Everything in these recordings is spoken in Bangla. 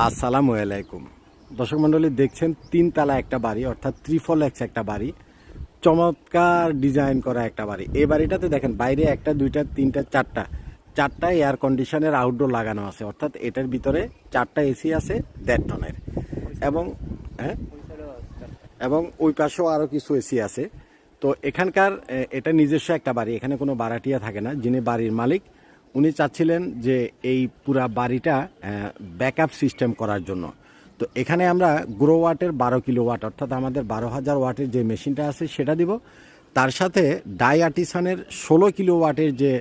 আসসালামু আলাইকুম। দর্শক মণ্ডলী, দেখছেন তিনতলা একটা বাড়ি, অর্থাৎ ত্রিফলেক্স একটা বাড়ি, চমৎকার ডিজাইন করা একটা বাড়ি। এই বাড়িটাতে দেখেন বাইরে একটা, দুইটা, তিনটা, চারটা এয়ার কন্ডিশনের আউটডোর লাগানো আছে, অর্থাৎ এটার ভিতরে চারটা এসি আছে 1.5 টনের। এবং হ্যাঁ, এবং ওই পাশেও আরও কিছু এসি আছে। তো এখানকার এটা নিজস্ব একটা বাড়ি, এখানে কোনো ভাড়াটিয়া থাকে না। যিনি বাড়ির মালিক উনি চাচ্ছিলেন যে এই পুরা বাড়িটা ব্যাকআপ সিস্টেম করার জন্য। তো এখানে আমরা গ্রো ওয়াটের 12 কিলোওয়াট, অর্থাৎ আমাদের 12,000 ওয়াটের যে মেশিনটা আছে সেটা দিব। তার সাথে ডাই আর্টিসানের 16 কিলোওয়াটের যে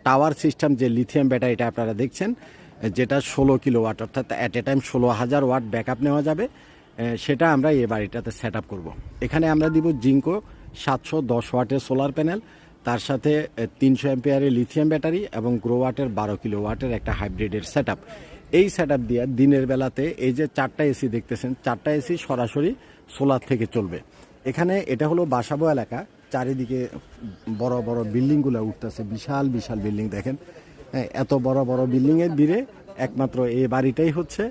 টাওয়ার সিস্টেম, যে লিথিয়াম ব্যাটারিটা আপনারা দেখছেন, যেটা 16 কিলোওয়াট, অর্থাৎ at a time 16,000 watt backup নেওয়া যাবে, সেটা আমরা এই বাড়িটাতে সেট আপ করবো। এখানে আমরা দিব জিঙ্কো 710 ওয়াটের সোলার প্যানেল, তার সাথে 300 অ্যাম্পিয়ারের লিথিয়াম ব্যাটারি এবং গ্রো ওয়াটের 12 কিলোওয়াটের একটা হাইব্রিডের সেট আপ। এই সেট আপ দিয়ে দিনের বেলাতে এই যে চারটা এসি দেখতেছেন, চারটা এসি সরাসরি সোলার থেকে চলবে। এখানে এটা হলো বাসাবো এলাকা, চারিদিকে বড় বড় বিল্ডিংগুলো উঠতেছে, বিশাল বিশাল বিল্ডিং দেখেন। হ্যাঁ, এত বড় বড় বিল্ডিংয়ের ভিড়ে একমাত্র এই বাড়িটাই হচ্ছে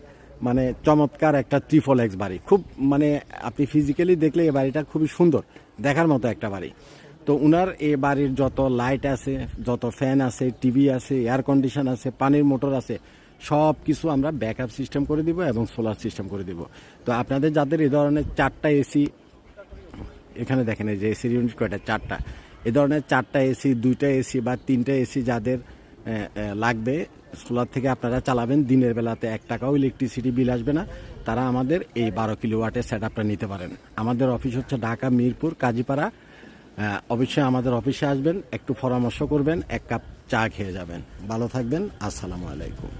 মানে চমৎকার একটা ত্রিফলেক্স বাড়ি। খুব মানে আপনি ফিজিক্যালি দেখলে এই বাড়িটা খুবই সুন্দর, দেখার মতো একটা বাড়ি। তো উনার এই বাড়ির যত লাইট আছে, যত ফ্যান আছে, টিভি আছে, এয়ার কন্ডিশন আছে, পানির মোটর আছে, সব কিছু আমরা ব্যাকআপ সিস্টেম করে দিব এবং সোলার সিস্টেম করে দিব। তো আপনাদের যাদের এই ধরনের চারটা এসি, এখানে দেখেন এই যে এসির ইউনিট কয়টা, চারটা, এই ধরনের চারটা এসি, দুইটা এসি বা তিনটা এসি যাদের লাগবে, সোলার থেকে আপনারা চালাবেন, দিনের বেলাতে 1 টাকাও ইলেকট্রিসিটি বিল আসবে না, তারা আমাদের এই 12 কিলোওয়াটের সেট আপটা নিতে পারেন। আমাদের অফিস হচ্ছে ঢাকা মিরপুর কাজীপাড়া। অবশ্যই আমাদের অফিসে আসবেন, একটু পরামর্শ করবেন, 1 কাপ চা খেয়ে যাবেন। ভালো থাকবেন, আসসালামু আলাইকুম।